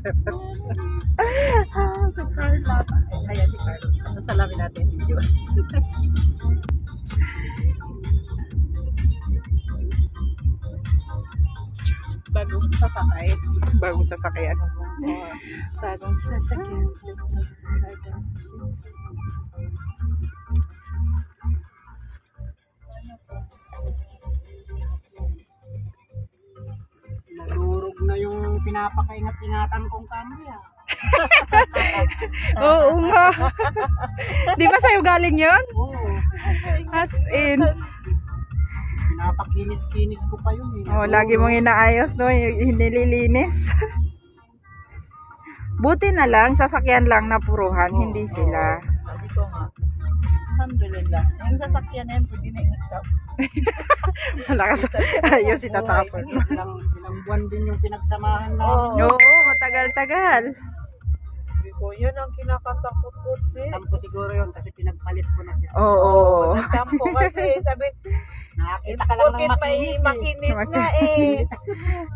Si Carla. Ayan si Carla. Nasalamin natin video. Bagong sasakay. Bagong sasakyan. Bagong sasakyan. Nadurog na yung pinapakaingat-ingatan kong camera. Oo nga. Di ba sa'yo galing yun? Oo. As in. Pinapakinis-kinis ko pa yun eh. Oh, lagi mong inaayos, no? Nililinis. Buti na lang, sasakyan lang na puruhan, hindi sila. Sabi ko nga. Alhamdulillah. Yung sasakyan na yan, pwede na ingitap. Malakas. Ayos, itatapon. Ilang buwan din yung pinagsamahan namin. Oo, matagal-tagal. Sabi ko, yun ang kinakatakot ko din. Tampo siguro yun kasi pinagpalit ko na siya. Oo. Nagtampo kasi, sabi, Nakakita ka lang ng bakit may makinis na eh.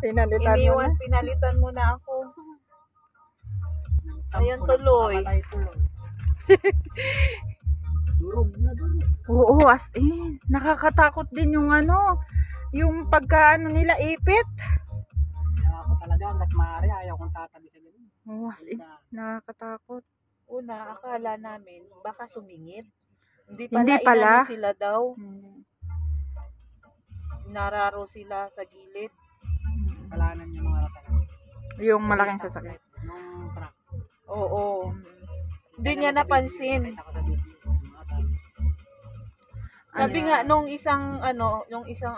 Pinalitan mo na. Pinalitan mo na ako. Ayan tuloy. Durog na dun. Oo, as in. Nakakatakot din yung ano, yung pagkaano nila ipit. Kaya ako talaga, hanggat maaari, ayaw kong tatabi sa ganun. Oo, as in. Nakakatakot. Una, akala namin, baka sumingit. Hindi Hindi pala. pala. Inano sila daw. Nararo sila sa gilid. Kalanan yung mga talaga. Yung malaking sasakyan. Nung truck. Oo. Hindi niya napansin. Nakita ko sa video. Sabi nga nung isang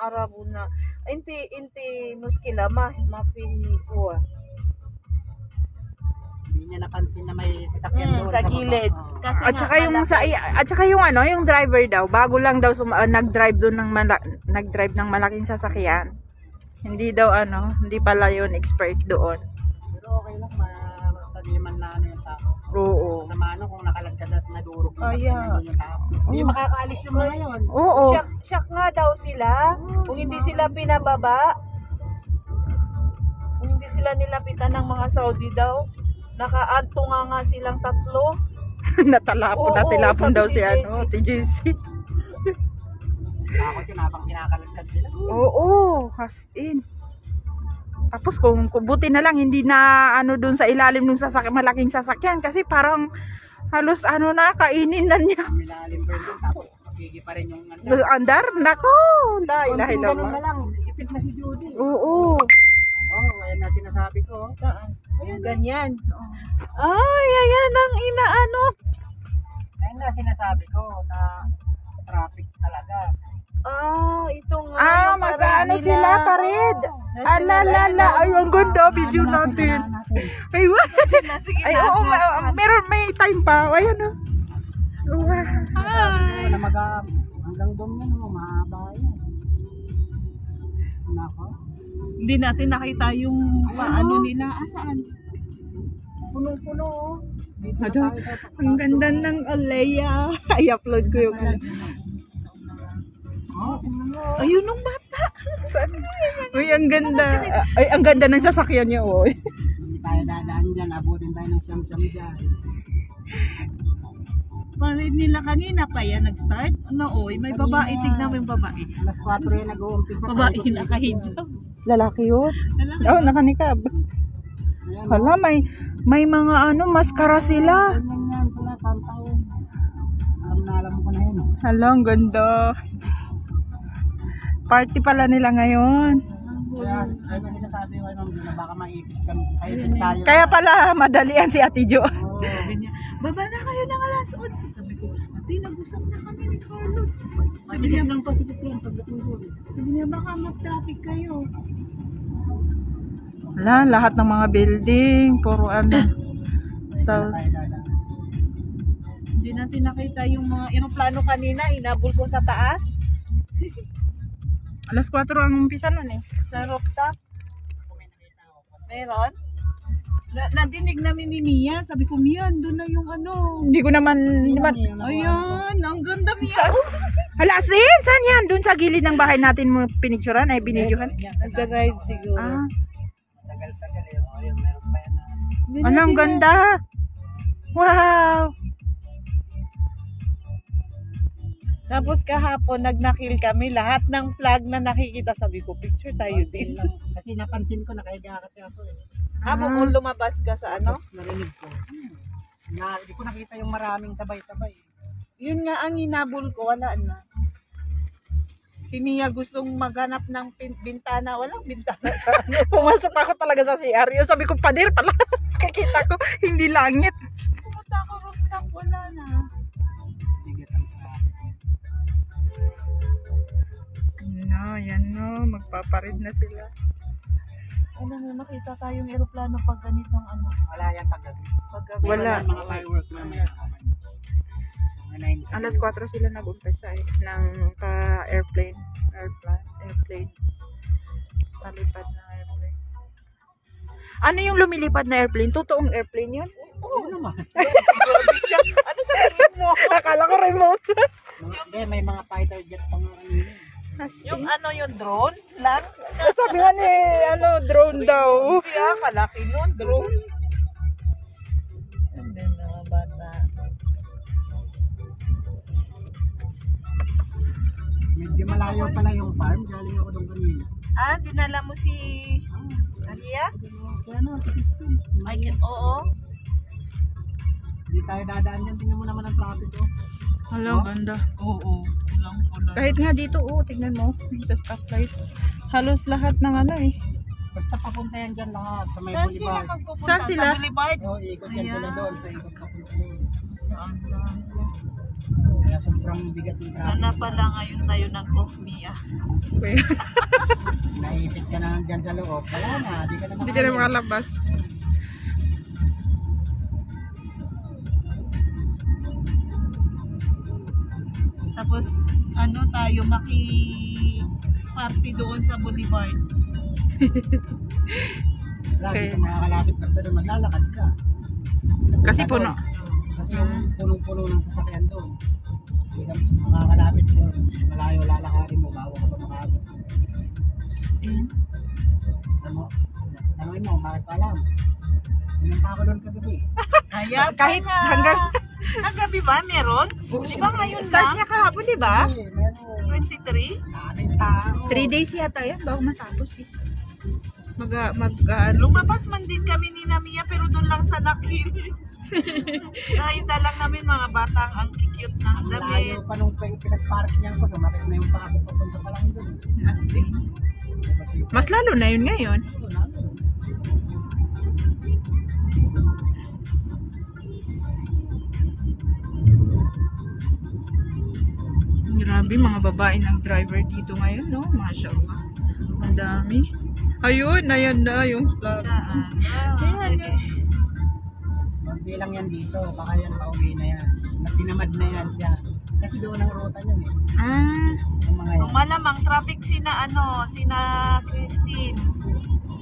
Arabo na inti muskila mapini ko. Hindi niya napansin na may sasakyan doon Sa gilid. baba. Kasi At saka yung yung driver daw, bago lang daw nag-drive doon nag-drive ng malaking sasakyan. Hindi daw hindi pala yun expert doon. Pero okay lang, mataliman na yung tao. Oo. Masama kung nakalagkad at nadurog Yeah. yung tao. Hindi makakaalis yung mga yun. Oo. Shock nga daw sila kung hindi sila pinababa. Kung hindi sila nilapitan ng mga Saudi daw. Nakaadto nga silang tatlo. Natilapon sabi daw ni si JC. TJC. Ako yun, habang kinakalagkad sila. Oo, as in. Tapos kung buti na lang hindi na doon sa ilalim ng malaking sasakyan kasi parang halos na kainin na niya. Milalim pa yun, tapos magiging pa rin yung Andar, nako. La ilaha konting ganun na illallah. lang, ipit na si Judy. Oo. Ayan na sinasabi ko. Saan? Yung ganyan. Ay, ayan ang inaano. Ayan na sinasabi ko na traffic talaga. Ito nga. Yung magkano parang sila, pared? Alalala, ay, ang ganda, video natin. Ay, what? Sige Ay, na. oo, may time pa. Ayan, oh. Hi! Na hanggang doon yan, mahaba yan. Nako. Hindi natin nakita yung paano nila. Saan? Puno-puno. Dito na Ado, tayo sa ang ganda ng Alea. I-upload ko yung ayun nung bata. Uy, ang ganda. Ay, ang ganda ng sasakyan niya, oh. Hindi tayo dadaan dyan. Abutin tayo ng siyam-siyam dyan. Parin nila kanina pa yan nag-start. May babae. Tignan mo yung babae. Alas 4 yan nag-uumpisa. Babae nakahijab. Lalaki yun? Oh, nakanikab. Hala, may mga maskara sila. Ganyan yan sila, taon-taon. Alam ko na yun. Hala, ang ganda. Party pala nila ngayon. Kaya, ay ko sinasabi ko, ma'am, na baka maipit tayo. Kaya pala madalian si Ate Jo. Sabi niya, baba na kayo ng alas 11. Sabi ko, ate, nag-usap na kami ni Carlos. Sabi niya, hanggang Pacific yan, pagdating. Sabi niya, baka mag-traffic kayo. Hala, lahat ng mga building, puro So, Hindi natin nakita yung mga aeroplano kanina, hinabol ko sa taas. alas 4 ang umpisa nun eh. Sa rooftop. Meron? Nadinig namin ni Mia. Sabi ko, Mia, doon na yung Hindi ko naman. Ayan, ang ganda, Mia. Hala, saan yan? Doon sa gilid ng bahay natin mo pinicturan, ay binidyohan? Nag-drive siguro. Ah, Tagal-tagal eh. Ayun, meron pa yan na. Ano, ang ganda. Wow. Tapos kahapon, nagnakil kami. Lahat ng flag na nakikita, sabi ko, picture tayo din. Lang. Kasi napansin ko, nakahiga kasi ako eh. Habang lumabas ka sa ano? Tapos narinig ko. Hindi ko nakita yung maraming sabay-sabay. Yun nga ang hinabol ko, wala na. Si Mia gustong maghanap ng bintana. Walang bintana sa ano. Pumasok ako talaga sa CR. Yung sabi ko, pader pala. Kakita ko, hindi langit. Pumunta ako rooftop, wala na. Bigat ang traffic. Yan no. Magpaparid na sila. Ano nga, makita tayong eroplano pag ganitong ano. Wala yan paggabi. Paggabi. Wala. Mga fireworks mamaya. Mga 9. Alas 4 sila nag-umpisa eh. Ng airplane. Palipad ng airplane. Ano yung lumilipad na airplane? Totoong airplane yun? Oo naman. Ano sa tingin mo? Akala ko remote. Hindi, may mga fighter jet pang kanina. Yung ano yung drone lang? Sabi nga ni, drone daw. Kaya kalaki nun, drone. And then, mga bata. Medyo malayo pala yung farm. Galing ako doon kanina. Ah, dinala mo si Alia? Kaya na, tipistin. Oo. Hindi tayo dadaan yan. Tingnan mo naman ang traffic oh. Hala, ganda. Oo. Kulang-kulang. Kahit nga dito, tignan mo. Sa stoplight. Halos lahat ng eh. Basta papunta yan dyan lahat. Sa may Saan sila boulevard. magpupunta? Saan sila? Sa Boulevard? Oo, ikot yan sila Ayan. doon. So, ikot papunta doon. Kaya sobrang bigat yung traffic. Sana pala ngayon tayo nag-off Mia. Naipit ka na dyan sa loob. Wala na, di ka na Hindi ka na makalabas. Tapos, ano tayo, maki-party doon sa Boulevard. Lagi Okay. ka makakalapit ka pero maglalakad ka. Kasi puno. Kasi yung punong-puno ng sasakyan doon. Hindi ka makakalapit doon. Malayo lalakarin mo, bago ka pa makabot. Tanongin mo, bakit pa alam? Pinunta ko doon kagabi. Kaya, Kahit hanggang... Hanggabi ba meron? Di ba ngayon Start lang? niya kahapon, di ba? Eh, meron. 23? Daming tao. 3 days yata yan bago matapos eh. Lumabas man din kami ni Mia pero doon lang sa Nakil. Nakita lang namin mga batang ang cute na Ang damit. layo pa nung pinag-park niya ko, sumakit na yung pako papunta pa lang doon. Mas lalo na yun ngayon. Grabe, mga babae ng driver dito ngayon, no? Mashallah. Ang dami. Ayun, ayan na yung flag. Ayan, Hindi lang yan dito, baka yan pauwi na yan. Tinamad na yan siya. Kasi doon ang ruta niyan eh. Yung mga So yan. malamang traffic sina Christine.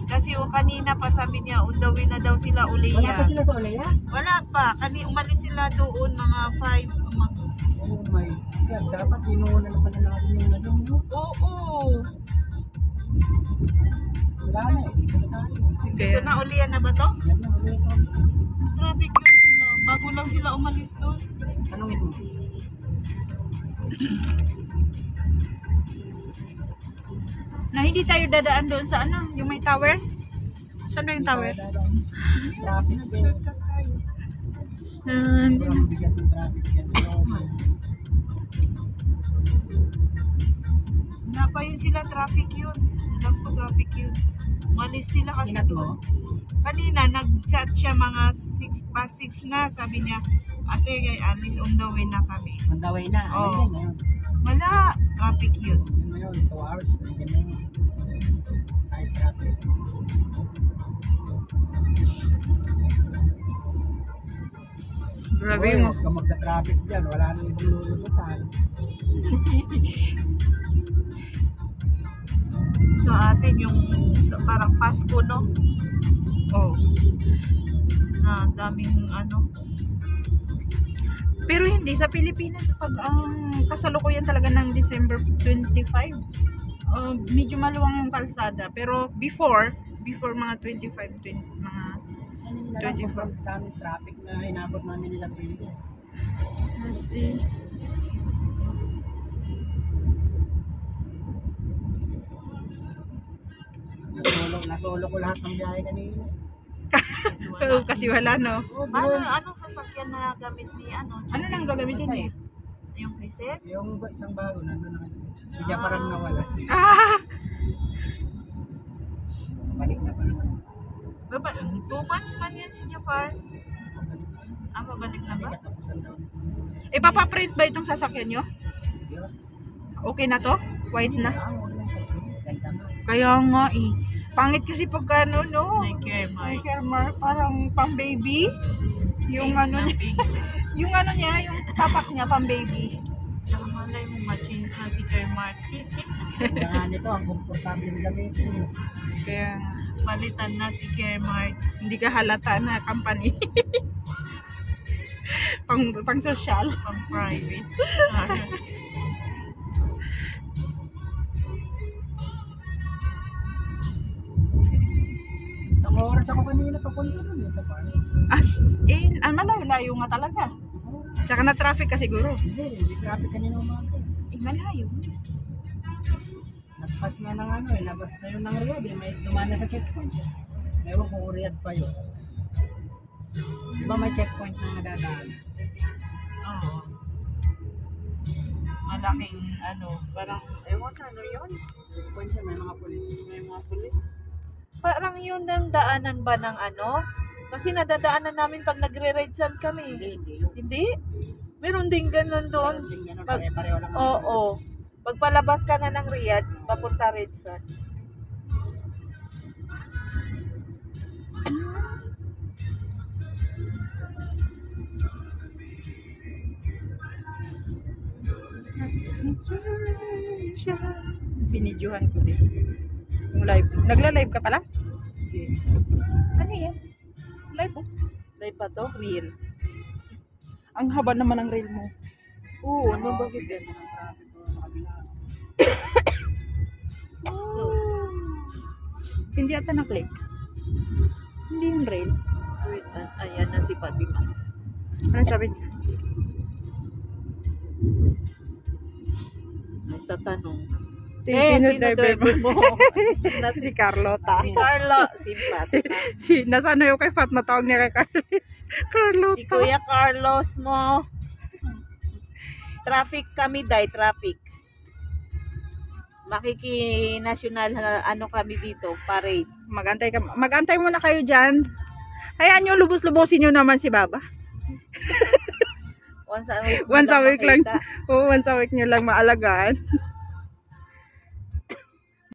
Kasi kanina pa sabi niya, on the way na daw sila Wala Uliya. pa sila sa Olea? Wala pa. Umalis sila doon mga 5. Oh my God, dapat inuuna na pala natin yung ano. No? Oo. Wala na eh, dito na tayo. Ito na Uliya na ba to? Yan na, Olea to. Traffic yun sila. Bago lang sila umalis doon. Tanungin mo. Na hindi tayo dadaan doon sa yung may tower? Saan ba yung tower? Traffic din. Sobrang bigat ng traffic yan. Napayin sila traffic yun. Alam ko traffic yun. Umalis sila kasi Ingat doon. mo. Kanina nag-chat siya mga 6 na. Sabi niya, ate kay Alice on the way na kami. On the way na. Ano Oo. yan na yun? Wala. Traffic yun. Ano na yun? 2 hours. Ganyan na yun. Kahit traffic. Grabe Oy, mo. huwag ka magka-traffic dyan. Wala nang ibang lulututan. Sa atin yung parang Pasko, no? Oh. Na daming ano. Pero hindi sa Pilipinas pag kasalukuyan talaga ng December 25. Medyo maluwang yung kalsada, pero before before mga 25, 20, mga Ano nila lang, sobrang daming traffic na inabot namin nila pili. as in. Nasolo ko lahat ng biyahe kanina. Kasi wala, no? Anong sasakyan na gamit ni ano? Ano nang gagamitin niya? Yung reset? Yung isang bago, nandun na kasi. Si Japaran nawala. Ah! Balik na pala. Baba, 2 months man yan si Japan. Pabalik na ba? Katapusan daw nito. Ipapaprint ba itong sasakyan nyo? Yun. Okay na to? White na? Wala sa ganda nga. Kaya nga eh. Pangit kasi pag ano, no? May care May mark. Kermar, parang pang baby. Yung ano niya, yung ano niya, yung tapak niya pang baby. Tsaka malay mo, ma-change na si care mark. Kaya nga nito, ang komportable ng gamitin. Kaya Palitan na si care mark. hindi ka halata na company. pang social. Pang private. Isang oras ako kanina papunta nun sa park. As in, malayo nga talaga. Tsaka na traffic ka siguro. Hindi traffic kanina umaga. Malayo. Nagpas na ng ano labas na yun ng Riyadh may dumana sa checkpoint. Ewan kung Riyadh pa yun. Di ba may checkpoint na nadadaan? Oo. Malaking ano, parang, ewan sa ano yun? Checkpoint yun, may mga pulis. May mga pulis. Parang yun ang daanan ba ng ano? Kasi nadadaanan namin pag nagre-ride sun kami. Hindi. Hindi? Meron din ganun doon. Pag, Pare-pareho lang. oo. Pag palabas ka na ng Riyadh, papunta Red Sun. Binidyohan ko din. Yung live. Nagla-live ka pala? Ano yan? Live oh. Live pa to? Real. Ang haba naman ng reel mo. Oo, ano bakit yan? Hindi ata na-click. Hindi yung reel. Wait, ayan na si Fatima. Ano sabi niya? Nagtatanong. Sino driver mo? Si Carlota. Si Carlo. Si Fatima. Nasa ano yung kay Fatma, tawag niya kay Carlos. Carlota. Si Kuya Carlos mo. Traffic kami, traffic. Makiki-national ano kami dito, parade. Magantay muna kayo dyan. Hayaan nyo, lubos-lubosin nyo naman si Baba. Once a week. Once a week lang. makita. Oo, once a week nyo lang maalagaan.